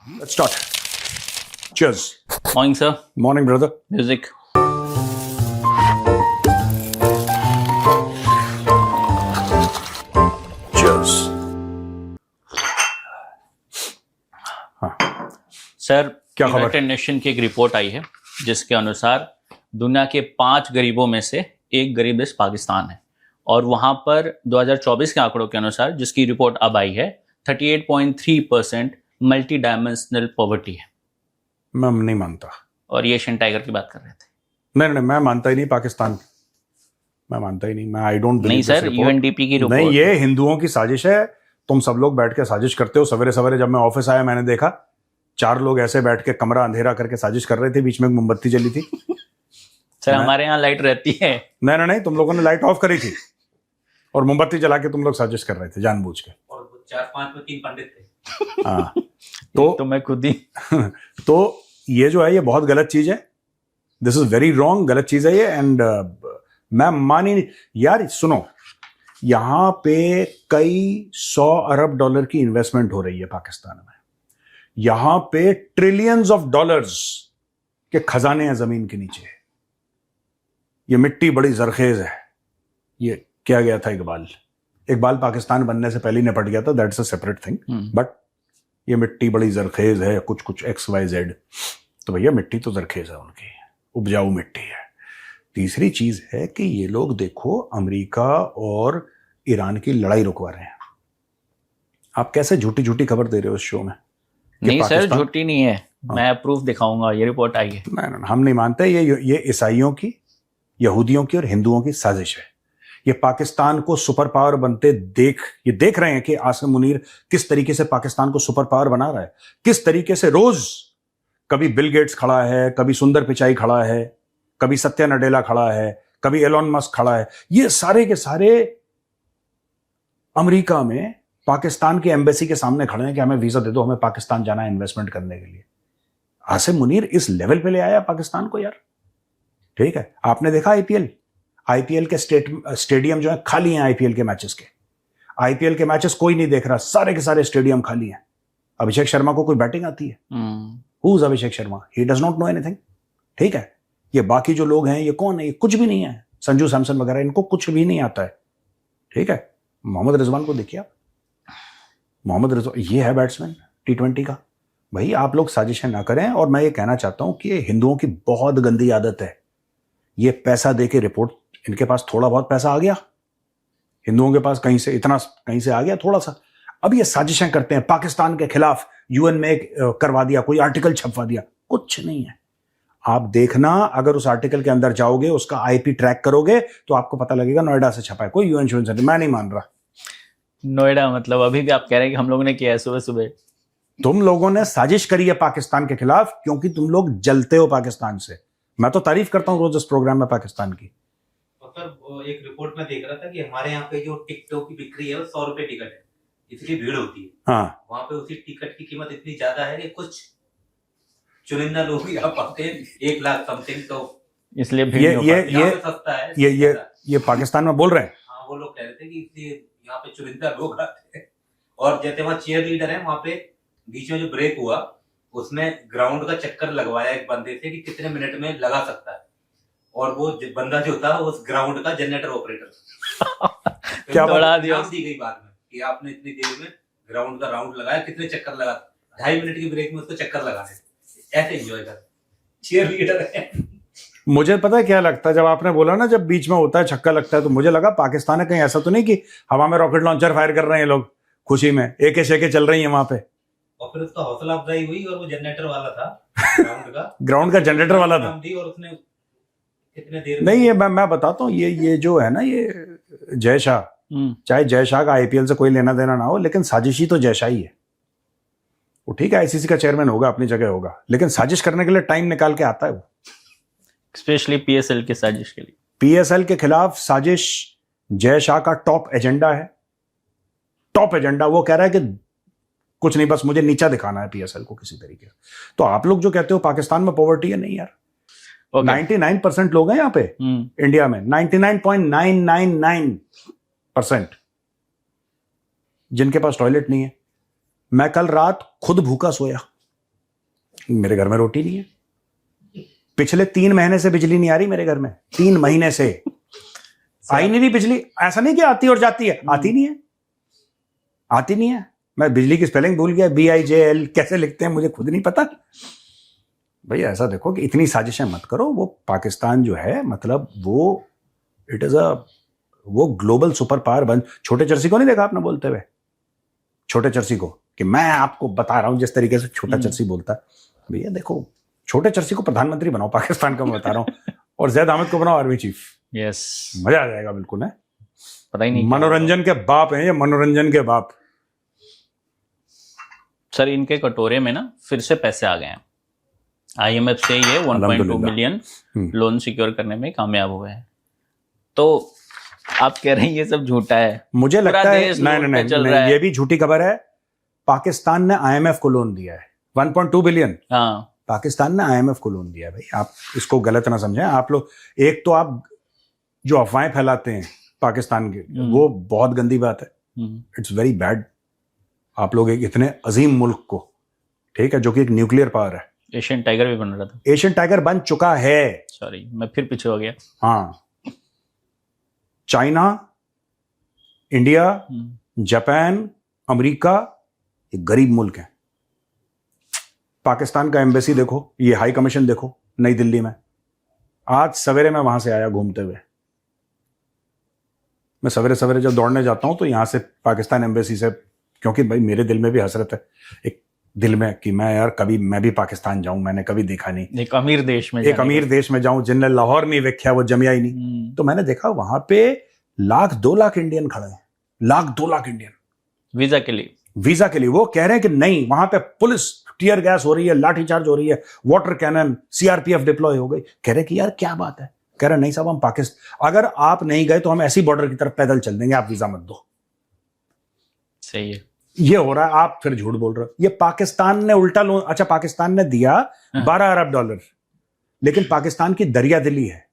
Let's start. Cheers. Morning, sir. Morning, brother. Music. Cheers. Sir, क्या खबर? United nation की एक रिपोर्ट आई है जिसके अनुसार दुनिया के 5 गरीबों में से एक गरीब देश पाकिस्तान है, और वहां पर 2024 के आंकड़ों के अनुसार, जिसकी रिपोर्ट अब आई है, 38.3% मल्टी डायमेंशनल पॉवर्टी है। मैं नहीं मानता। और ये एशियन टाइगर की बात कर रहे थे। नहीं, मैं मानता ही नहीं पाकिस्तान। मैं मानता ही नहीं। मैं आई डोंट नहीं सर, यूएनडीपी की रिपोर्ट। नहीं, ये हिंदुओं की साजिश है। तुम सब लोग बैठ के साजिश करते हो। सवेरे सवेरे जब मैं ऑफिस आया, मैंने देखा 4 लोग ऐसे बैठ के कमरा अंधेरा करके साजिश कर रहे थे। बीच में एक मोमबत्ती जली थी। सर, हमारे यहाँ लाइट रहती है। नहीं, तुम लोगों ने लाइट ऑफ करी थी और मोमबत्ती जला के तुम लोग साजिश कर रहे थे जानबूझ के। और 4-5 में 3 पंडित थे। हाँ, तो मैं खुद ही तो ये जो है, ये बहुत गलत चीज है। दिस इज वेरी रॉन्ग, गलत चीज है ये। एंड मैं मानी यार, सुनो, यहां पे कई 100 अरब डॉलर की इन्वेस्टमेंट हो रही है पाकिस्तान में। यहां पे ट्रिलियंस ऑफ डॉलर्स के खजाने हैं जमीन के नीचे। ये मिट्टी बड़ी जरखेज है। ये क्या गया था, इकबाल पाकिस्तान बनने से पहले निपट गया था। That's a separate thing. But ये मिट्टी बड़ी जरखेज है, कुछ XYZ। तो भैया, मिट्टी तो जरखेज है उनकी, उपजाऊ मिट्टी है। तीसरी चीज है कि ये लोग देखो, अमेरिका और ईरान की लड़ाई रुकवा रहे हैं। आप कैसे झूठी झूठी खबर दे रहे हो इस शो में? नहीं सर, झूठी नहीं है। मैं प्रूफ दिखाऊंगा। ये रिपोर्ट आई है। नहीं, हम नहीं मानते। ये ईसाइयों की, यहूदियों की और हिंदुओं की साजिश है। ये पाकिस्तान को सुपर पावर बनते देख रहे हैं कि आसिम मुनीर किस तरीके से पाकिस्तान को सुपर पावर बना रहा है। किस तरीके से रोज कभी बिल गेट्स खड़ा है, कभी सुंदर पिचाई खड़ा है, कभी सत्या नडेला खड़ा है, कभी एलोन मस्क खड़ा है। ये सारे के सारे अमेरिका में पाकिस्तान की एम्बेसी के सामने खड़े हैं कि हमें वीजा दे दो, हमें पाकिस्तान जाना है इन्वेस्टमेंट करने के लिए। आसिम मुनीर इस लेवल पे ले आया पाकिस्तान को यार। ठीक है, आपने देखा आईपीएल के स्टेडियम जो है खाली हैं। आईपीएल के मैचेस कोई नहीं देख रहा। सारे के सारे स्टेडियम खाली हैं। अभिषेक शर्मा को कोई बैटिंग आती है? Who is Abhishek Sharma? He does not know anything. ठीक है, ये बाकी जो लोग हैं, ये कौन है? ये कुछ भी नहीं है। संजू सैमसन वगैरह, इनको कुछ भी नहीं आता है। ठीक है, मोहम्मद रिजवान को देखिए आप। मोहम्मद रिजवान ये है बैट्समैन T20 का। भाई, आप लोग साजिशें ना करें। और मैं ये कहना चाहता हूं कि हिंदुओं की बहुत गंदी आदत है। ये पैसा दे के रिपोर्ट, इनके पास थोड़ा बहुत पैसा आ गया, हिंदुओं के पास कहीं से आ गया थोड़ा सा। अब ये साजिशें करते हैं पाकिस्तान के खिलाफ। यूएन में करवा दिया, कोई आर्टिकल छपवा दिया। कुछ नहीं है। आप देखना, अगर उस आर्टिकल के अंदर जाओगे, उसका आईपी ट्रैक करोगे, तो आपको पता लगेगा नोएडा से छपा है। कोई यूएन शूएन से। मैं नहीं मान रहा। नोएडा मतलब अभी भी आप कह रहे हैं कि हम लोगों ने किया है सुबह सुबह? तुम लोगों ने साजिश करी है पाकिस्तान के खिलाफ, क्योंकि तुम लोग जलते हो पाकिस्तान से। मैं तो तारीफ करता हूं रोज इस प्रोग्राम में पाकिस्तान की। सर, एक रिपोर्ट में देख रहा था कि हमारे यहाँ पे जो टिकटों की बिक्री है वो 100 रुपए टिकट है, इसलिए भीड़ होती है। हाँ, वहाँ पे उसी टिकट की कीमत इतनी ज्यादा है कि कुछ चुनिंदा लोग ही आ पाते हैं, 1 लाख समथिंग। तो इसलिए भीड़ नहीं हो पाती। यहाँ पे सस्ता है। ये पाकिस्तान में बोल रहे हैं। हाँ, वो लोग कह रहे थे कि इसलिए यहाँ पे चुनिंदा लोग आते हैं। और जैसे वहाँ चेयर लीडर है, वहाँ पे बीच में जो ब्रेक हुआ, उसमें ग्राउंड का चक्कर लगवाया एक बंदे से कि कितने मिनट में लगा सकता है। और वो बंदा जो था, उस ग्राउंड का जनरेटर ऑपरेटर। क्या बढ़ा दिया दी गई बाद में कि आपने इतनी देर में ग्राउंड का राउंड लगाया, कितने चक्कर लगा। 2.5 मिनट की ब्रेक में उसको चक्कर लगाने, ऐसे एंजॉय कर। चीयर लीडर है। मुझे पता है क्या लगता है, जब आपने बोला ना, जब बीच में होता है छक्का लगता है, तो मुझे लगा पाकिस्तान है कहीं ऐसा तो नहीं कि हवा में रॉकेट लॉन्चर फायर कर रहे हैं लोग खुशी में, एके शेके चल रही है वहां पे। और फिर उसका हौसला अफजाई हुई, और वो जनरेटर वाला था ग्राउंड का जनरेटर वाला था। और उसने कितने देर नहीं, ये मैं बताता हूँ, ये जो है ना, ये जय शाह, चाहे जय शाह का आईपीएल से कोई लेना देना ना हो, लेकिन साजिशी तो जय शाह ही है। वो ठीक है, आईसीसी का चेयरमैन होगा, अपनी जगह होगा, लेकिन साजिश करने के लिए टाइम निकाल के आता है वो। स्पेशली पीएसएल की साजिश के लिए। पीएसएल के खिलाफ साजिश जय शाह का टॉप एजेंडा है। Top agenda. वो कह रहा है कि कुछ नहीं, बस मुझे नीचा दिखाना है पीएसएल को किसी तरीके से। तो आप लोग जो कहते हो पाकिस्तान में पॉवर्टी है, नहीं यार। 99% लोग हैं यहाँ पे इंडिया में, 99.999% जिनके पास टॉयलेट नहीं है। मैं कल रात खुद भूखा सोया मेरे घर में रोटी नहीं है, पिछले 3 महीने से बिजली नहीं आ रही मेरे घर में, 3 महीने से आई नहीं रही बिजली। ऐसा नहीं कि आती और जाती है, आती नहीं है, आती नहीं है। मैं बिजली की स्पेलिंग भूल गया, BIJL कैसे लिखते हैं मुझे खुद नहीं पता। भैया ऐसा देखो कि इतनी साजिशें मत करो। वो पाकिस्तान जो है, मतलब वो इट इज वो ग्लोबल सुपर पावर बन। छोटे चर्सी को नहीं देखा आपने बोलते हुए, छोटे चर्सी को, कि मैं आपको बता रहा हूं जिस तरीके से छोटा चर्सी बोलता है। भैया देखो, छोटे चर्सी को प्रधानमंत्री बनाओ पाकिस्तान का, मैं बता रहा हूं, और जैद अहमद को बनाओ आर्मी चीफ। यस, मजा आ जाएगा बिल्कुल। है, पता ही नहीं मनोरंजन के बाप हैं ये, मनोरंजन के बाप। सर इनके कटोरे में ना फिर से पैसे आ गए हैं। IMF से ये 1.2 मिलियन लोन सिक्योर करने में कामयाब हुए हैं। तो आप कह रहे हैं ये सब झूठा है? मुझे लगता है नहीं, है। ये भी झूठी खबर है। पाकिस्तान ने IMF को लोन दिया है 1.2 बिलियन। हाँ, पाकिस्तान ने IMF को लोन दिया है। भाई आप इसको गलत ना समझें आप लोग। एक तो आप जो अफवाहें फैलाते हैं पाकिस्तान के, वो बहुत गंदी बात है। It's very bad. आप लोग एक इतने अजीम मुल्क को, ठीक है, जो कि एक न्यूक्लियर पावर है। एशियन टाइगर भी बन रहा था। एशियन टाइगर बन चुका है। सॉरी, मैं फिर पीछे हो गया। हाँ, चाइना, इंडिया, जापान, अमेरिका, ये गरीब मुल्क हैं। पाकिस्तान का एम्बेसी देखो, ये हाई कमीशन देखो नई दिल्ली में। आज सवेरे मैं वहां से आया घूमते हुए। मैं सवेरे सवेरे जब दौड़ने जाता हूं तो यहां से पाकिस्तान एम्बेसी से, क्योंकि भाई मेरे दिल में भी हसरत है एक दिल में कि मैं यार कभी मैं भी पाकिस्तान जाऊं। मैंने कभी देखा नहीं, एक अमीर देश में, एक अमीर देश में जाऊं। जिनने लाहौर नहीं वेख्या वो जमिया ही नहीं। तो मैंने देखा वहां पे 1,00,000-2 लाख इंडियन खड़े हैं, 1,00,000-2 लाख इंडियन वीजा के लिए। वीजा के लिए। वो कह रहे हैं कि नहीं, वहां पे पुलिस टीयर गैस हो रही है, लाठीचार्ज हो रही है, वाटर कैनन, CRPF डिप्लॉय हो गई। कह रहे कि यार क्या बात है। कह रहे नहीं साहब, हम पाकिस्तान, अगर आप नहीं गए तो हम ऐसी बॉर्डर की तरफ पैदल चल देंगे, आप वीजा मत दो। सही है। ये हो रहा है, आप फिर झूठ बोल रहे हो। ये पाकिस्तान ने उल्टा लोन, अच्छा पाकिस्तान ने दिया $12 अरब, लेकिन पाकिस्तान की दरिया दिली है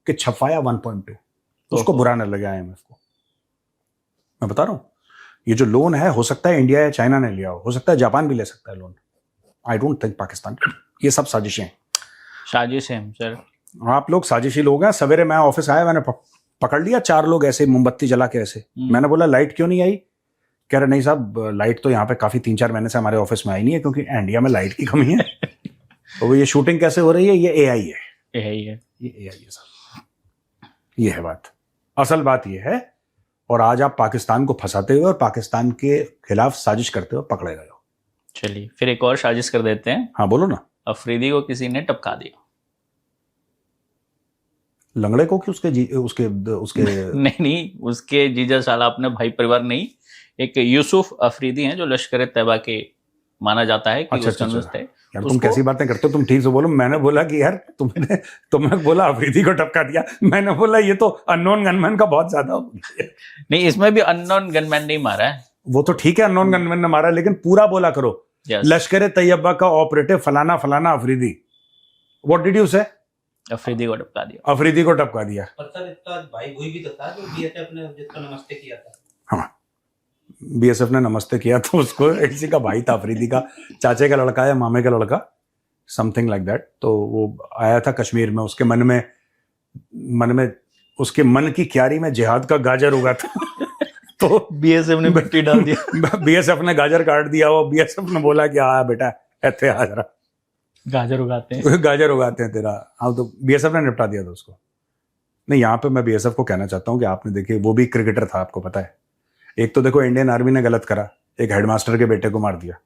कि छपाया 1.2। उसको बुरा न लगे IMF को। मैं बता रहा हूं, ये जो लोन है, हो सकता है इंडिया या चाइना ने लिया हो सकता है जापान भी ले सकता है loan. I don't think Pakistan. ये सब साजिशें हैं। साजिश है सर। आप लोग साजिशी लोग हैं। सवेरे मैं ऑफिस आया, मैंने पकड़ लिया 4 लोग ऐसे मोमबत्ती जला के ऐसे। मैंने बोला लाइट क्यों नहीं आई? कह रहे नहीं साहब, लाइट तो यहाँ पे काफी 3-4 महीने से हमारे ऑफिस में आई नहीं है, क्योंकि इंडिया में लाइट की कमी है। तो ये शूटिंग कैसे हो रही है? ये AI है, ये AI है सर। ये है बात, असल बात ये है। और आज आप पाकिस्तान को फंसाते हुए और पाकिस्तान के खिलाफ साजिश करते हुए पकड़े गए हो। चलिए फिर एक और साजिश कर देते हैं। हाँ बोलो ना। अफरीदी को किसी ने टपका दिया। लंगड़े को कि उसके नहीं, उसके जीजा साला, अपने भाई परिवार नहीं। एक यूसुफ अफरीदी हैं जो लश्कर तैयबा के माना जाता है कि अच्छा। है। यार तुम कैसी बातें करते हो, तुम ठीक से बोलो। मैंने बोला कि यार तुमने बोला अफरीदी को टपका दिया, मैंने बोला ये तो अननोन गनमैन का बहुत ज्यादा हो गया। नहीं, इसमें भी अननोन गनमैन नहीं मारा है। वो तो ठीक है, अननोन गनमैन ने मारा, लेकिन पूरा बोला करो। लश्कर तैयबा का ऑपरेटिव फलाना फलाना अफरीदी। व्हाट डिड यू से? अफरीदी को टपका दिया। अफरीदी को टपका दिया। पर सर इसका भाई वही भी तो था जो BSF ने जिसका नमस्ते किया था। हाँ, BSF ने नमस्ते किया तो उसको इसी का भाई था, अफरीदी का चाचे का लड़का या मामे का लड़का, समथिंग लाइक दैट। तो वो आया था कश्मीर में, उसके मन में उसके मन की क्यारी में जिहाद का गाजर उगा था। तो BSF ने मिट्टी डाल दिया। BSF ने गाजर काट दिया। वो BSF ने बोला कि हाँ बेटा ऐसे आ जरा, गाजर उगाते हैं, गाजर उगाते हैं तेरा। हाँ, तो BSF ने निपटा दिया था उसको। नहीं, यहाँ पे मैं BSF को कहना चाहता हूँ कि आपने देखिए, वो भी क्रिकेटर था, आपको पता है। एक तो देखो इंडियन आर्मी ने गलत करा, एक हेडमास्टर के बेटे को मार दिया।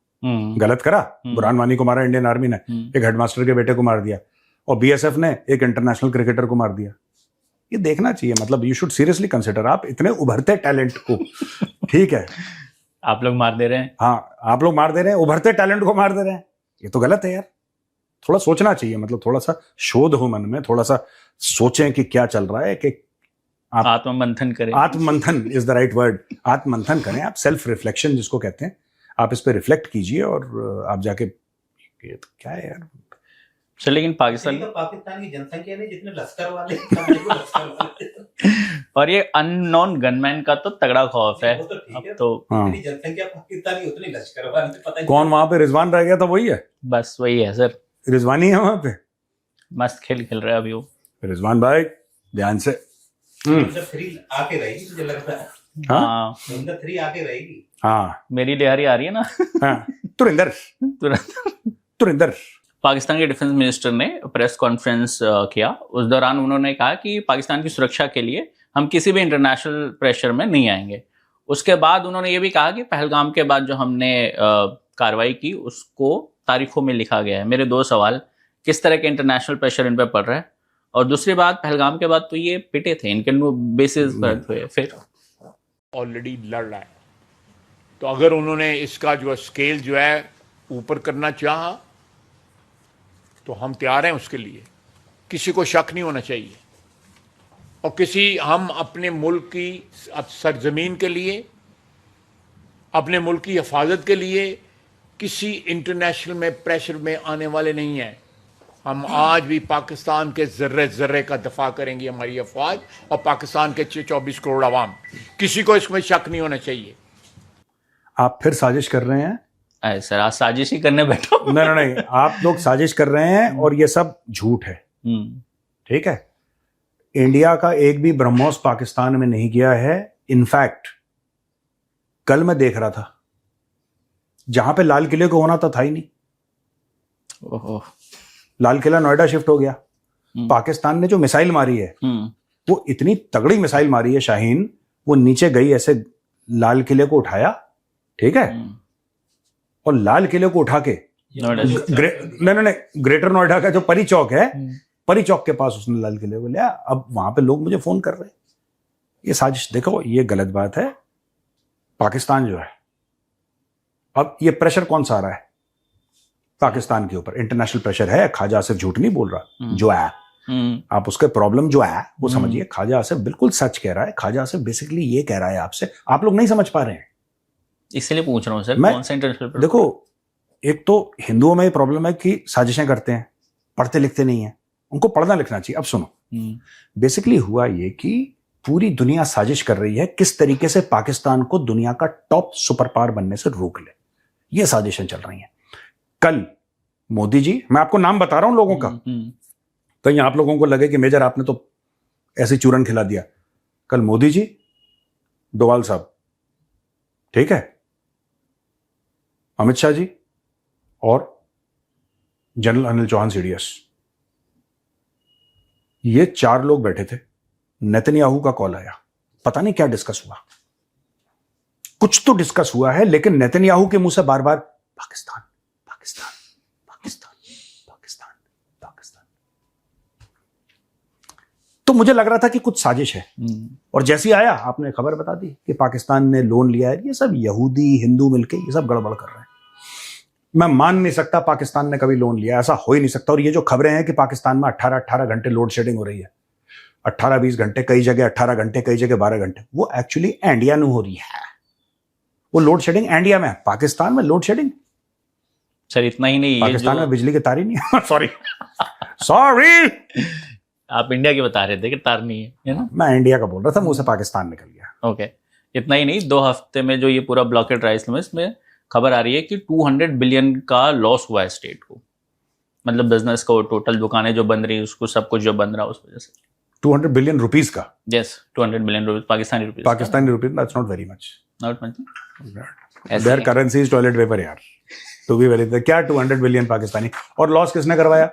गलत करा, बुरहान वानी को मारा इंडियन आर्मी ने, एक हेडमास्टर के बेटे को मार दिया। और BSF ने एक इंटरनेशनल क्रिकेटर को मार दिया। ये देखना चाहिए, मतलब यू शुड सीरियसली कंसिडर। आप इतने उभरते टैलेंट को, ठीक है, आप लोग मार दे रहे हैं। हाँ, आप लोग मार दे रहे हैं, उभरते टैलेंट को मार दे रहे हैं। ये तो गलत है यार। थोड़ा सोचना चाहिए, मतलब थोड़ा सा शोध हो मन में, थोड़ा सा सोचें कि क्या चल रहा है, कि आप आत्ममंथन करें। आत्ममंथन इज द राइट वर्ड। आत्ममंथन करें आप, सेल्फ रिफ्लेक्शन जिसको कहते हैं। आप इस पे रिफ्लेक्ट कीजिए और आप जाके, क्या है यार, सर लेकिन पाकिस्तान तो पाकिस्तान की जनसंख्या नहीं जितने लश्कर वाले लश्कर वाले और ये अननोन गनमैन का तो तगड़ा खौफ है। वो तो ठीक अब है, तो हाँ। जितनी जनसंख्या पाकिस्तान की उतनी लश्कर वाले, पता नहीं कौन वहां पे रिजवान रह गया था? वही है, बस वही है सर, रिजवानी है वहां पे। मस्त खेल खेल रहा है अभी वो। रिजवान भाई ध्यान से। धुरंधर 3 आके रहेगी मुझे लगता है, हाँ धुरंधर 3 आके रहेगी। हाँ मेरी लिहारी आ रही है ना हाँ, तुरिंदर तुरंत। तुरिंदर। पाकिस्तान के डिफेंस मिनिस्टर ने प्रेस कॉन्फ्रेंस किया। उस दौरान उन्होंने कहा कि पाकिस्तान की सुरक्षा के लिए हम किसी भी इंटरनेशनल प्रेशर में नहीं आएंगे। उसके बाद उन्होंने ये भी कहा कि पहलगाम के बाद जो हमने कार्रवाई की उसको तारीखों में लिखा गया है। मेरे 2 सवाल, किस तरह के इंटरनेशनल प्रेशर इन पे पड़ रहा है, और दूसरी बात, पहलगाम के बाद तो ये पिटे थे, इनके बेसिस पर हुए, फिर ऑलरेडी लड़ रहा है। तो अगर उन्होंने इसका जो स्केल जो है ऊपर करना चाहा तो हम तैयार हैं उसके लिए, किसी को शक नहीं होना चाहिए। और हम अपने मुल्क की सरजमीन के लिए, अपने मुल्क की हिफाजत के लिए किसी इंटरनेशनल में प्रेशर में आने वाले नहीं हैं। हम आज भी पाकिस्तान के जर्रे जर्रे का दफा करेंगे, हमारी अफवाज और पाकिस्तान के 24 करोड़ आवाम, किसी को इसमें शक नहीं होना चाहिए। आप फिर साजिश कर रहे हैं? अरे सर आज साजिश ही करने बैठो। नहीं नहीं, आप लोग साजिश कर रहे हैं और ये सब झूठ है, ठीक है। इंडिया का एक भी ब्रह्मोस पाकिस्तान में नहीं गया है। इनफैक्ट कल मैं देख रहा था, जहां पे लाल किले को होना था ही नहीं। ओहो। लाल किला नोएडा शिफ्ट हो गया। पाकिस्तान ने जो मिसाइल मारी है वो इतनी तगड़ी मिसाइल मारी है शाहीन, वो नीचे गई, ऐसे लाल किले को उठाया, ठीक है, और लाल किले को उठा के नहीं, ग्रेटर नोएडा का जो परी चौक है, परी चौक के पास उसने लाल किले को लिया। अब वहां पे लोग मुझे फोन कर रहे हैं, ये साजिश। देखो ये गलत बात है। पाकिस्तान जो है, अब ये प्रेशर कौन सा आ रहा है पाकिस्तान के ऊपर? इंटरनेशनल प्रेशर है। खाजा आसिफ झूठ नहीं बोल रहा, जो है आप उसके प्रॉब्लम जो है वो समझिए। खाजा आसिफ बिल्कुल सच कह रहा है। खाजा आसिफ बेसिकली ये कह रहा है आपसे, आप लोग नहीं समझ पा रहे हैं, इसलिए पूछ रहा हूं सर, कौन सा इंटरनेशनल? देखो, एक तो हिंदुओं में ये प्रॉब्लम है कि साजिशें करते हैं, पढ़ते लिखते नहीं है, उनको पढ़ना लिखना चाहिए। अब सुनो, बेसिकली हुआ ये कि पूरी दुनिया साजिश कर रही है किस तरीके से पाकिस्तान को दुनिया का टॉप सुपर पावर बनने से रोक ले। ये साजिशें चल रही हैं। कल मोदी जी, मैं आपको नाम बता रहा हूं लोगों का, कहीं आप लोगों को लगे कि मेजर आपने तो ऐसी चूरन खिला दिया। कल मोदी जी, डोवाल साहब, ठीक है, अमित शाह जी और जनरल अनिल चौहान सीडीएस, ये 4 लोग बैठे थे। नेतन्याहू का कॉल आया, पता नहीं क्या डिस्कस हुआ, कुछ तो डिस्कस हुआ है, लेकिन नेतन्याहू के मुंह से बार बार पाकिस्तान पाकिस्तान पाकिस्तान पाकिस्तान पाकिस्तान। तो मुझे लग रहा था कि कुछ साजिश है। और जैसी आया आपने खबर बता दी कि पाकिस्तान ने लोन लिया है। ये सब यहूदी हिंदू मिलके ये सब गड़बड़ कर रहे हैं। मैं मान नहीं सकता पाकिस्तान ने कभी लोन लिया, ऐसा हो ही नहीं सकता। और ये जो खबरें हैं कि पाकिस्तान में 18 घंटे लोड शेडिंग हो रही है, 18-20 घंटे, कई जगह 18 घंटे, कई जगह 12 घंटे, वो एक्चुअली इंडिया में हो रही है। वो लोड शेडिंग इंडिया में है, पाकिस्तान में लोड शेडिंग। सर इतना ही नहीं, पाकिस्तान में बिजली की तार ही नहीं है। सॉरी सॉरी, आप इंडिया की बता रहे थे कि तार नहीं है ना? मैं इंडिया का बोल रहा था, मुंह से पाकिस्तान निकल गया। ओके। इतना ही नहीं, 2 हफ्ते में जो ये पूरा ब्लॉकेड रहा है, इसमें खबर आ रही है कि 200 बिलियन का लॉस हुआ है स्टेट को। मतलब बिजनेस को, टोटल दुकानें जो बंद रही, उसको सब कुछ जो बंद रहा उस वजह से। 200 बिलियन रुपीज का? Yes, 200 billion rupees, Pakistani rupees. Pakistani rupees, that's not very much. Not much. There currency is toilet paper यार, टू बी वेरी, क्या 200 बिलियन पाकिस्तानी? और लॉस किसने करवाया?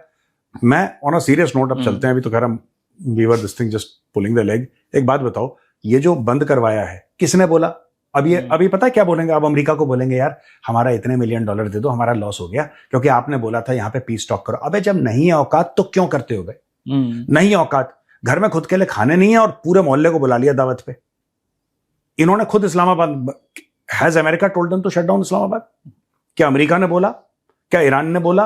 मैं ऑन अ सीरियस नोट, अब चलते हैं, अभी तो खैर हम we were this thing just pulling the leg. एक बात बताओ, ये जो बंद करवाया है किसने बोला? अभी पता है क्या बोलेंगे? अब अमेरिका को बोलेंगे यार हमारा इतने $1 मिलियन दे दो, हमारा लॉस हो गया क्योंकि आपने बोला था यहाँ पे पीस स्टॉक करो। अबे जब नहीं है औकात तो क्यों करते हो? नहीं है औकात, घर में खुद के लिए खाने नहीं है और पूरे मोहल्ले को बुला लिया दावत पे। इन्होंने खुद Islamabad, has America told them to shut down Islamabad? क्या अमेरिका ने बोला? क्या ईरान ने बोला?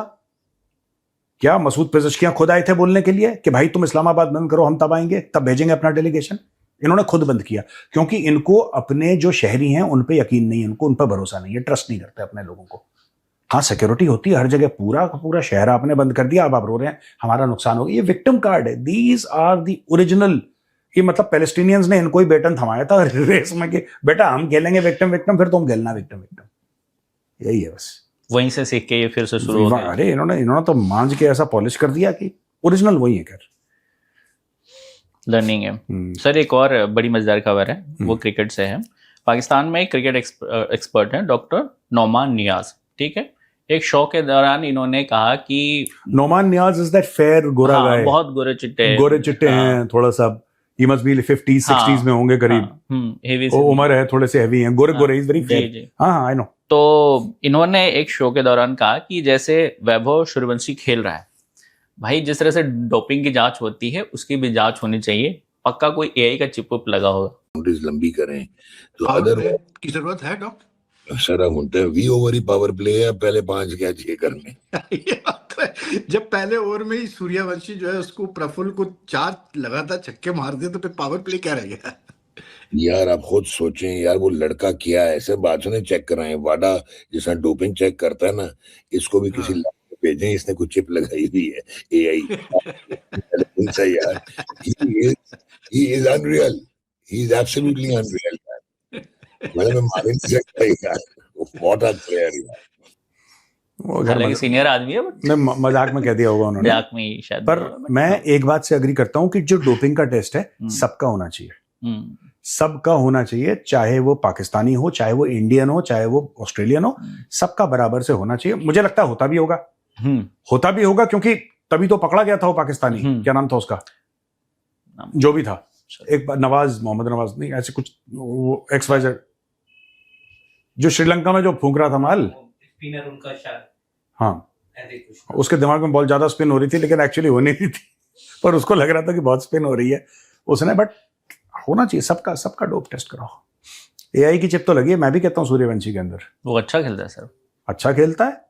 क्या मसूद पेज़ेश्कियां खुद आए थे बोलने के लिए कि भाई तुम इस्लामाबाद बंद करो, हम तब आएंगे, तब भेजेंगे अपना डेलीगेशन? इन्होंने खुद बंद किया क्योंकि इनको अपने जो शहरी हैं उन पे यकीन नहीं है, उनको उन पर भरोसा नहीं है, ट्रस्ट नहीं करते अपने लोगों को। हाँ सिक्योरिटी होती है हर जगह, पूरा का पूरा शहर आपने बंद कर दिया, अब आप रो रहे हैं हमारा नुकसान हो गया। ये विक्टिम कार्ड है, दीज आर दी ओरिजिनल। ये मतलब पैलेस्टीनियंस ने इनको ही बेटन थमाया था रेस में कि बेटा हम खेलेंगे विक्टिम विक्टिम, फिर तुम खेलना विक्टिम विक्टिम। यही है बस, वहीं से सीख के ये फिर से शुरू हो गया। अरे इन्होंने तो मांझ के ऐसा पॉलिश कर दिया कि ओरिजिनल वही है। खैर लर्निंग है। सर एक और बड़ी मजेदार खबर है, वो क्रिकेट से है। पाकिस्तान में एक क्रिकेट एक्सपर्ट हैं डॉक्टर नोमान नियाज, ठीक है। एक शो के दौरान इन्होंने कहा कि नोमान नियाज इज दैट फेयर गोरा गाय, बहुत गोरे चिट्टे हैं, थोड़ा सा he must be 50s 60s में होंगे करीब। हेवी उम्र है, थोड़े से हेवी हैं, गोरे इज वेरी फेयर। हाँ आई नो। तो इन्होंने एक शो के दौरान कहा कि जैसे वैभव सूर्यवंशी खेल रहा है, भाई जिस तरह से डोपिंग की जांच होती है उसकी भी जांच होनी चाहिए, पक्का कोई एआई का चिप लगा होगा। बाउंड्रीज लंबी करें तो पावर अदर प्ले की जरूरत है डॉक्टर। सर हम होते हैं 20 ओवर ही पावर प्ले है, पहले 5 क्या 6 करने। ये बात तो है। जब पहले ओवर में ही सूर्यवंशी जो है उसको प्रफुल्ल को 4 लगातार छक्के मार दिए तो फिर पावर प्ले क्या रह गया। यार आप खुद सोचें यार, वो लड़का क्या है, ऐसे बातों ने चेक कराए। वाडा जैसा डोपिंग चेक करता है ना, इसको भी किसी लैब में भेजें, इसने कुछ चिप लगाई हुई है एआई से यार। He is unreal, he is absolutely unreal. मैं मान नहीं सकता यार, व्हाट अ प्लेयर यार। वो घर हालांकि सीनियर आदमी है, but मैं मजाक में कह दिया होगा उन्होंने, मजाक में ही शायद। पर मैं एक बात से अग्री करता हूं कि जो डोपिंग का टेस्ट है सबका होना चाहिए, सबका होना चाहिए, चाहे वो पाकिस्तानी हो, चाहे वो इंडियन हो, चाहे वो ऑस्ट्रेलियन हो, सबका बराबर से होना चाहिए। मुझे लगता है होता भी होगा क्योंकि तभी तो पकड़ा गया था वो पाकिस्तानी, क्या नाम था उसका, जो भी था, एक बार मोहम्मद नवाज नहीं ऐसे कुछ, वो XYZ जो श्रीलंका में जो फूंक रहा था माल, स्पिनर उनका शायद, हाँ ऐसे कुछ। उसके दिमाग में बहुत ज्यादा स्पिन हो रही थी, लेकिन एक्चुअली होनी नहीं थी, पर उसको लग रहा था कि बहुत स्पिन हो रही है उसने। बट होना चाहिए, सबका डोप टेस्ट कराओ। एआई की चिप तो लगी है, मैं भी कहता हूँ सूर्यवंशी के अंदर। वो अच्छा खेलता है सर, अच्छा खेलता है,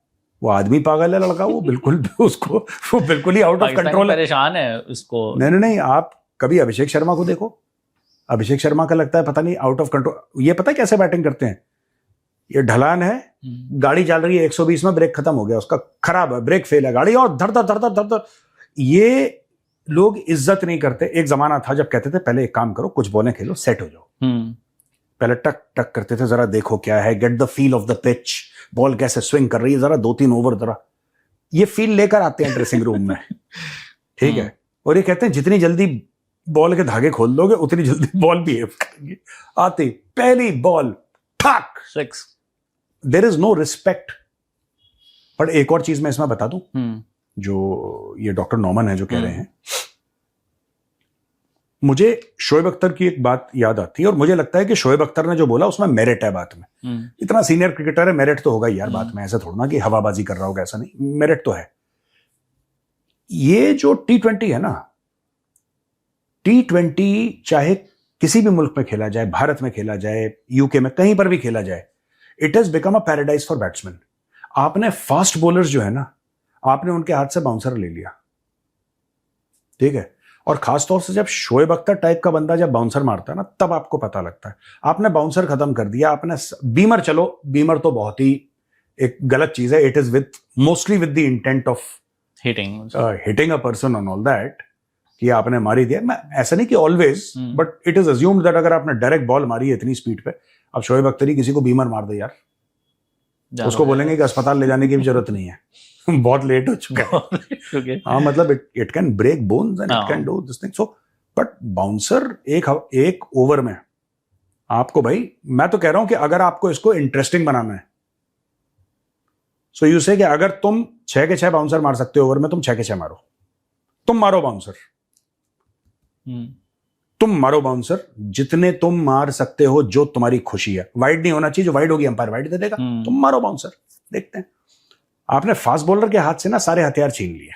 वो आदमी पागल है लड़का, वो बिल्कुल उसको वो बिल्कुल ही आउट ऑफ कंट्रोल है, परेशान है उसको। नहीं, आप कभी अभिषेक शर्मा को देखो, अभिषेक शर्मा का लगता है पता नहीं आउट ऑफ कंट्रोल। ये पता है कैसे बैटिंग करते हैं, ये ढलान है, गाड़ी चल रही है 120 में, ब्रेक खत्म हो गया उसका, खराब है, ब्रेक फेल है गाड़ी, और धड़। ये लोग इज्जत नहीं करते। एक जमाना था जब कहते थे पहले एक काम करो, कुछ बॉलें खेलो, सेट हो जाओ। पहले टक टक करते थे, जरा देखो क्या है, get the feel of the pitch, ball कैसे स्विंग कर रही है, जरा 2-3 ओवर जरा ये फील लेकर आते हैं ड्रेसिंग रूम में, ठीक है। और ये कहते हैं जितनी जल्दी बॉल के धागे खोल दोगे उतनी जल्दी बॉल बिहेव करेंगे। आते पहली बॉल ठक 6, देयर इज नो रिस्पेक्ट। पर एक और चीज मैं इसमें बता दूं, जो ये डॉक्टर नोमन है जो कह रहे हैं, मुझे शोएब अख्तर की एक बात याद आती है, और मुझे लगता है कि शोएब अख्तर ने जो बोला उसमें मेरिट है बात में। इतना सीनियर क्रिकेटर है, मेरिट तो होगा ही यार बात में, ऐसा थोड़ा ना कि हवाबाजी कर रहा होगा, ऐसा नहीं, मेरिट तो है। ये जो T20 है ना, T20 चाहे किसी भी मुल्क में खेला जाए, भारत में खेला जाए, यूके में, कहीं पर भी खेला जाए, it has become a paradise for batsman. आपने फास्ट बॉलर्स जो है ना, आपने उनके हाथ से बाउंसर ले लिया, ठीक है। और खासतौर से जब शोएब अख्तर टाइप का बंदा जब बाउंसर मारता है ना, तब आपको पता लगता है। आपने बाउंसर खत्म कर दिया, आपने बीमर, चलो बीमर तो बहुत ही एक गलत चीज है, it is with mostly with the intent of hitting a person on all that, कि आपने मारी दिया। मैं ऐसा नहीं कि always, but it is assumed that अगर आपने डायरेक्ट बॉल मारी है इतनी स्पीड पे, अब शोएब अख्तर ही किसी को बीमर मार दे यार, उसको बोलेंगे कि अस्पताल ले जाने की भी जरूरत नहीं है, बहुत लेट हो चुका है। हाँ मतलब it can break bones and it can do this thing. So but bouncer एक ओवर में आपको, भाई मैं तो कह रहा हूं कि अगर आपको इसको इंटरेस्टिंग बनाना है, सो यू से कि अगर तुम 6 के 6 बाउंसर मार सकते हो ओवर में, तुम 6 के 6 मारो, तुम मारो बाउंसर, तुम मारो बाउंसर जितने तुम मार सकते हो, जो तुम्हारी खुशी है। वाइड नहीं होना चाहिए, जो वाइड होगी अंपायर वाइड दे देगा, तुम मारो बाउंसर, देखते हैं। आपने फास्ट बॉलर के हाथ से ना सारे हथियार छीन लिए,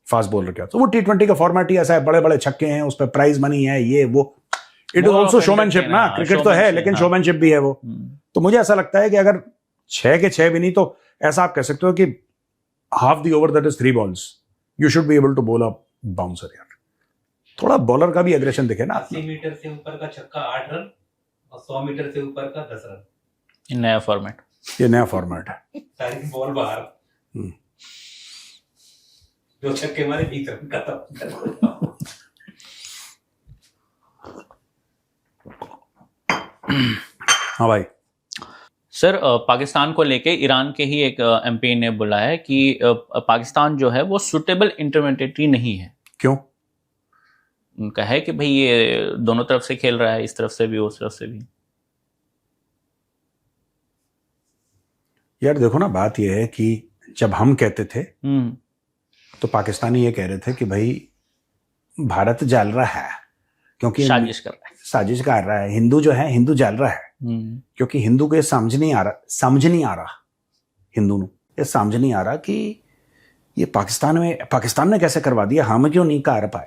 फास्ट बॉलर के हाथ। तो वो T20 का फॉर्मेट ही ऐसा है, बड़े बड़े छक्के हैं, उस पर प्राइज मनी है, ये वो, इट इज ऑल्सो शोमैनशिप ना, क्रिकेट तो है लेकिन शोमैनशिप भी है वो। तो मुझे ऐसा लगता है कि अगर 6 के 6 भी नहीं तो ऐसा आप कह सकते हो कि half the over that is 3 balls, you should be able to bowl a bouncer. यार थोड़ा बॉलर का भी एग्रेशन दिखे ना। 80 मीटर से ऊपर का छक्का 8 रन और 100 मीटर से ऊपर का 10 रन। नया फॉर्मेट, ये नया फॉर्मेट है। सारी बॉल बाहर, जो छक्के मारे 20 रन खत्म। हाँ भाई, सर पाकिस्तान को लेके ईरान के ही एक एमपी ने बोला है कि पाकिस्तान जो है वो सुटेबल इंटरमीडिएटरी नहीं है। क्यों? उनका है कि भाई ये दोनों तरफ से खेल रहा है, इस तरफ से भी उस तरफ से भी। यार देखो ना, बात यह है कि जब हम कहते थे तो पाकिस्तानी ये कह रहे थे कि भाई भारत जल रहा है क्योंकि साजिश कर रहा है, साजिश कर रहा है, हिंदू जो है हिंदू जल रहा है क्योंकि हिंदू को ये समझ नहीं आ रहा हिंदू को ये समझ नहीं आ रहा कि ये पाकिस्तान ने कैसे करवा दिया, हम क्यों नहीं कर पाए।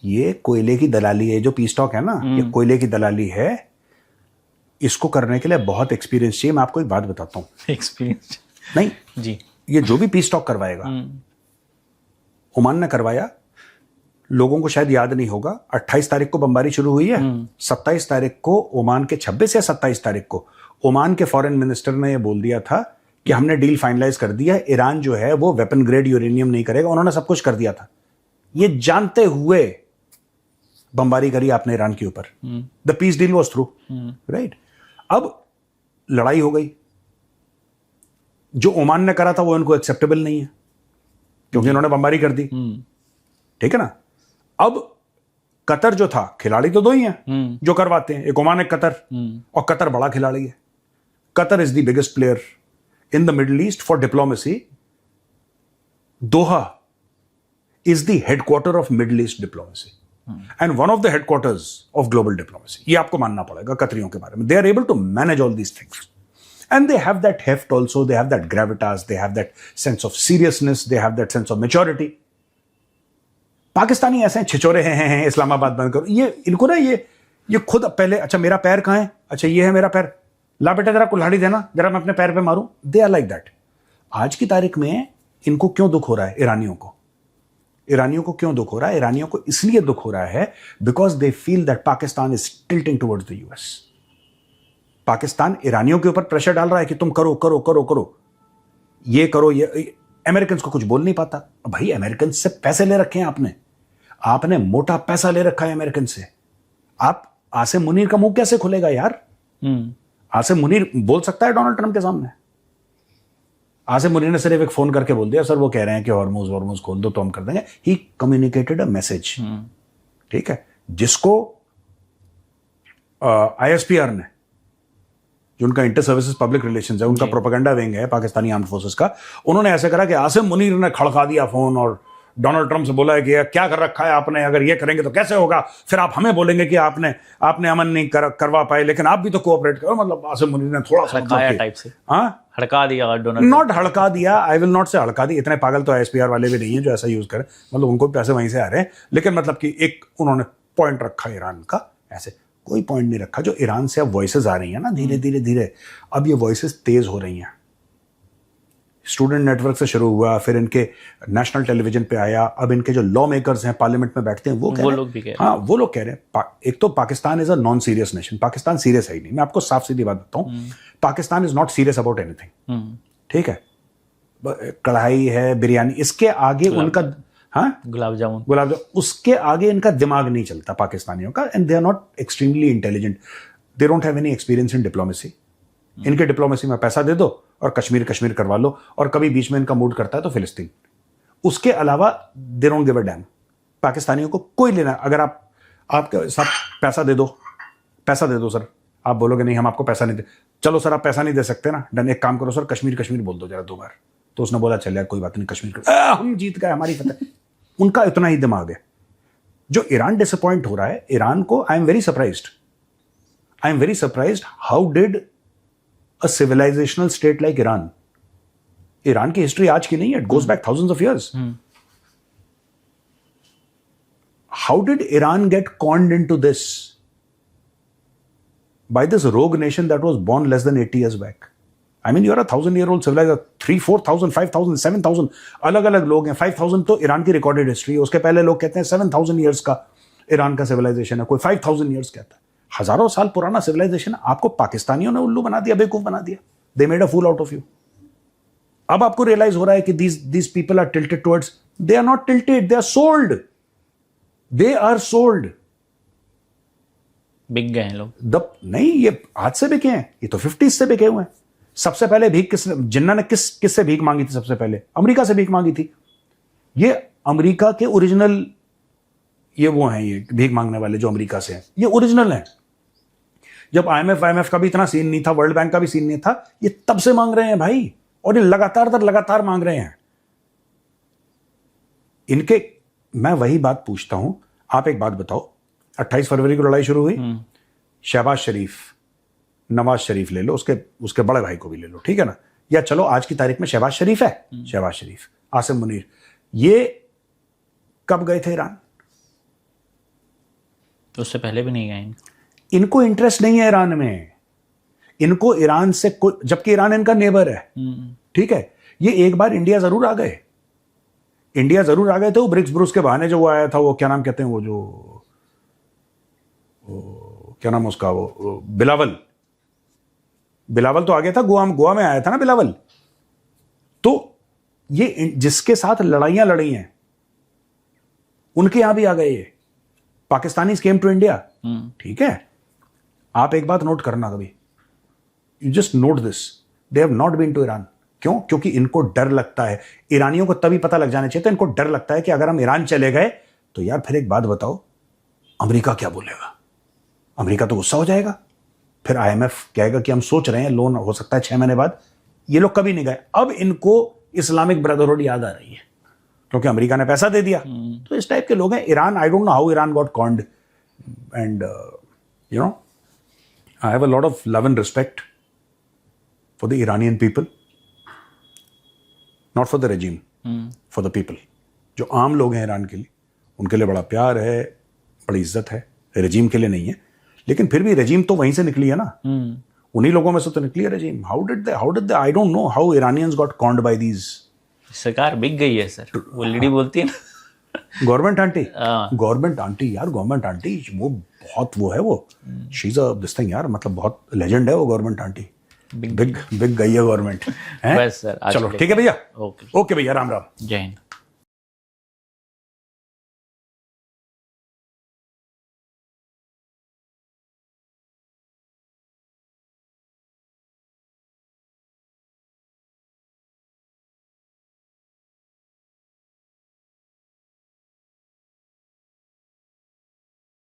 ये कोयले की दलाली है, जो पीस टॉक है ना, ये कोयले की दलाली है। इसको करने के लिए बहुत एक्सपीरियंस चाहिए। मैं आपको एक बात बताता हूँ, एक्सपीरियंस नहीं जी, ये जो भी पीस टॉक करवाएगा, ओमान ने करवाया, लोगों को शायद याद नहीं होगा, 28 तारीख को बमबारी शुरू हुई है, 27 तारीख को ओमान के 26 या 27 तारीख को ओमान के फॉरेन मिनिस्टर ने यह बोल दिया था कि हमने डील फाइनलाइज कर दिया, ईरान जो है वो वेपन ग्रेड यूरेनियम नहीं करेगा। उन्होंने सब कुछ कर दिया था, ये जानते हुए बमबारी करी आपने ईरान के ऊपर। The peace deal was through, right. अब लड़ाई हो गई, जो ओमान ने करा था वो इनको एक्सेप्टेबल नहीं है क्योंकि इन्होंने बमबारी कर दी, ठीक है ना। अब कतर जो था, खिलाड़ी तो दो ही हैं जो करवाते हैं, एक ओमान एक कतर, और कतर बड़ा खिलाड़ी है। Qatar is the biggest player in the Middle East for diplomacy. Doha is the headquarter of Middle East diplomacy and one of the headquarters of global diplomacy. ये आपको मानना पड़ेगा कतरियों के बारे में। They are able to manage all these things and they have that heft also, they have that gravitas, they have that sense of seriousness, they have that sense of maturity. Pakistani ऐसे हैं, छिछोरे हैं, इस्लामाबाद बंद करो, ये इनको ना ये खुद पहले, अच्छा मेरा पैर कहाँ है, अच्छा ये है मेरा पैर, ला बेटा जरा कुल्हाड़ी देना, जरा मैं अपने पैर पे मारूं। They are like that. आज की तारीख में इनको क्यों दुख हो रहा है? ईरानियों को क्यों दुख हो रहा है? ईरानियों को इसलिए दुख हो रहा है because they feel that Pakistan is tilting towards the US. Pakistan ईरानियों के ऊपर प्रेशर डाल रहा है कि तुम करो करो करो करो, ये करो, ये। अमेरिकन को कुछ बोल नहीं पाता भाई, अमेरिकन से पैसे ले रखे हैं आपने मोटा पैसा ले रखा है अमेरिकन से। आप आसिम मुनीर का मुंह कैसे खुलेगा यार? आसिम मुनीर बोल सकता है डोनाल्ड ट्रंप के सामने? आसिम मुनीर ने सिर्फ एक फोन करके बोल दिया, सर वो कह रहे हैं कि हॉर्मुज खोल दो तो हम कर देंगे। ही कम्युनिकेटेड अ मैसेज, ठीक है, जिसको ISPR ने, जो उनका इंटर सर्विसेज पब्लिक रिलेशंस है, उनका प्रोपेगेंडा विंग है पाकिस्तानी आर्म्ड फोर्सेस का, उन्होंने ऐसा करा कि आसिम मुनीर ने खड़का दिया फोन और डोनाल्ड ट्रंप से बोला है कि क्या कर रखा है आपने, अगर ये करेंगे तो कैसे होगा, फिर आप हमें बोलेंगे कि आपने अमन नहीं करवा पाए, लेकिन आप भी तो कोऑपरेट करो। मतलब आसिम मुनीर ने थोड़ा सा टाइप से हड़का दिया डोनाल्ड, नॉट हड़का दिया, आई विल नॉट से हड़का दी, इतने पागल तो ISPR वाले भी नहीं है जो ऐसा यूज करें, मतलब उनको पैसे वहीं से आ रहे हैं, लेकिन मतलब कि एक उन्होंने पॉइंट रखा ईरान का। ऐसे कोई पॉइंट नहीं रखा। जो ईरान से अब वॉइसेस आ रही हैं ना, धीरे धीरे धीरे अब ये वॉइसेस तेज हो रही हैं। स्टूडेंट नेटवर्क से शुरू हुआ, फिर इनके नेशनल टेलीविजन पे आया, अब इनके जो लॉ मेकर्स हैं पार्लियामेंट में बैठते हैं वो लोग भी कह रहे हैं। हाँ, वो लोग कह रहे हैं एक तो Pakistan is a non serious nation. Pakistan serious है ही नहीं। मैं आपको साफ सीधी बात बताऊं, Pakistan is not serious about anything, ठीक है। कढ़ाई है, बिरयानी, इसके आगे उनका, हाँ, गुलाब जामुन, उसके आगे इनका दिमाग नहीं चलता पाकिस्तानियों का। And they are not extremely intelligent, they don't have any experience in diplomacy. इनके डिप्लोमेसी में पैसा दे दो और कश्मीर करवा लो, और कभी बीच में इनका मूड करता है तो फिलिस्तीन। उसके अलावा they don't give a dam. पाकिस्तानियों को कोई लेना, अगर आपके साथ पैसा दे दो सर, आप बोलोगे नहीं हम आपको पैसा नहीं दे, चलो सर आप पैसा नहीं दे सकते ना, डन, एक काम करो सर, कश्मीर बोल दो जरा 2 बार। तो उसने बोला चल यार कोई बात नहीं, कश्मीर हम जीत गए, हमारी फतह। उनका इतना ही दिमाग है। जो ईरान डिसअपॉइंट हो रहा है, ईरान को I am very surprised how did a civilisational state like Iran की हिस्ट्री आज की नहीं है, it goes back thousands of years. How did Iran get conned into this by this rogue nation that was born less than 80 years back? I mean, you are a 1,000-year-old civilization, 3,000, 4,000, 5,000, 7,000 अलग अलग लोग हैं। 5,000 तो Iran की recorded history है, उसके पहले लोग कहते हैं 7,000 years का ईरान का सिविलाइजेशन है, कोई 5,000 years कहता है। हजारों साल पुराना सिविलाइजेशन। आपको पाकिस्तानियों ने उल्लू बना दिया, बेवकूफ बना दिया। They made a fool out of you. अब आपको रियलाइज हो रहा है कि these people are tilted towards, they are not tilted, they are sold. They are sold. बिक गए हैं लोग. नहीं, ये आज से बिके हैं, ये तो 50s से बिके हुए हैं. सबसे पहले भीख जिन्ना ने किससे भीख मांगी थी? सबसे पहले अमेरिका से भीख मांगी थी. ये अमेरिका के ओरिजिनल, ये वो हैं, ये भीख मांगने वाले जो अमेरिका से हैं, ये ओरिजिनल हैं. जब IMF का भी इतना सीन नहीं था, वर्ल्ड बैंक का भी सीन नहीं था, ये तब से मांग रहे हैं भाई, और ये लगातार मांग रहे हैं. इनके, मैं वही बात पूछता हूं, आप एक बात बताओ, 28 फरवरी को लड़ाई शुरू हुई, शहबाज शरीफ, नवाज शरीफ ले लो, उसके बड़े भाई को भी ले लो, ठीक है ना, या चलो आज की तारीख में शहबाज शरीफ है, शहबाज शरीफ, आसिम मुनीर, ये कब गए थे ईरान? उससे पहले भी नहीं गए. इनको इंटरेस्ट नहीं है ईरान में, इनको ईरान से कोई, जबकि ईरान इनका नेबर है, ठीक है. ये एक बार इंडिया जरूर आ गए थे, वो ब्रिक्स ब्रूस के बहाने जो वो आया था, वो क्या नाम कहते हैं, वो क्या नाम उसका, वो बिलावल तो आ गया था, गोवा में आया था ना बिलावल. तो ये जिसके साथ लड़ाइयां लड़ी हैं उनके यहां भी आ गए ये. पाकिस्तानी केम टू इंडिया, ठीक है. आप एक बात नोट करना कभी, you just note this, they have not been to Iran. क्यों? क्योंकि इनको डर लगता है. ईरानियों को तभी पता लग जाना चाहिए, तो इनको डर लगता है कि अगर हम ईरान चले गए तो यार फिर एक बात बताओ, अमेरिका क्या बोलेगा? अमेरिका तो गुस्सा हो जाएगा, फिर IMF कहेगा कि हम सोच रहे हैं लोन हो सकता है 6 महीने बाद. ये लोग कभी नहीं गए. अब इनको इस्लामिक ब्रदरहुड याद आ रही है क्योंकि अमेरिका ने पैसा दे दिया. तो इस टाइप के लोग हैं. Iran, I don't know how Iran got conned, and you know, I have a lot of love and respect for the Iranian people, not for the regime, for the people. जो आम लोग हैं Iran के लिए, उनके लिए बड़ा प्यार है, बड़ी इज्जत है. रेजिम के लिए नहीं है, लेकिन फिर भी रेजिम तो वहीं से निकली है ना, उन्हीं लोगों में से तो निकली है regime. How did they I don't know how Iranians got conned by these. सरकार बिक गई है सर, वो लेडी बोलती है ना, गवर्नमेंट आंटी, गवर्नमेंट आंटी यार, गवर्नमेंट आंटी वो बहुत वो है, वो she is a this thing यार, मतलब बहुत लेजेंड है वो गवर्नमेंट आंटी. बिग गई है गवर्नमेंट. बस सर, चलो ठीक है भैया, ओके ओके भैया, राम राम. जय हिंद.